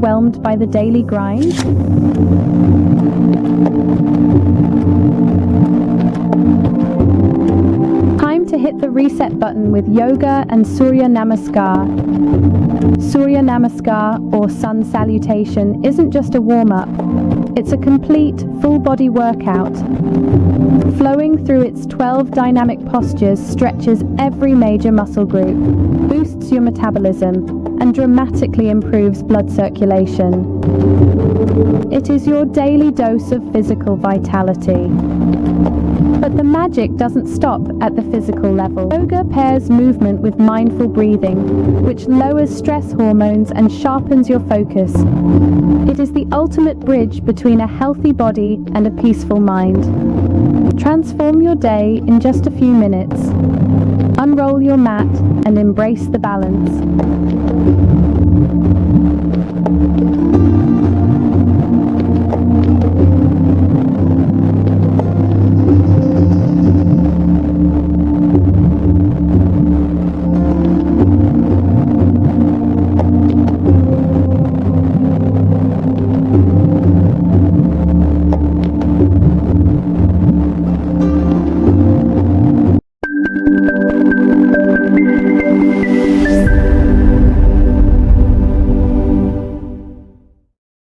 overwhelmed by the daily grind? Time to hit the reset button with yoga and Surya Namaskar. Surya Namaskar, or Sun Salutation, isn't just a warm-up. It's a complete, full-body workout. Flowing through its 12 dynamic postures stretches every major muscle group, boosts your metabolism, and dramatically improves blood circulation. It is your daily dose of physical vitality. But the magic doesn't stop at the physical level. Yoga pairs movement with mindful breathing, which lowers stress hormones and sharpens your focus. It is the ultimate bridge between a healthy body and a peaceful mind. Transform your day in just a few minutes. Unroll your mat and embrace the balance.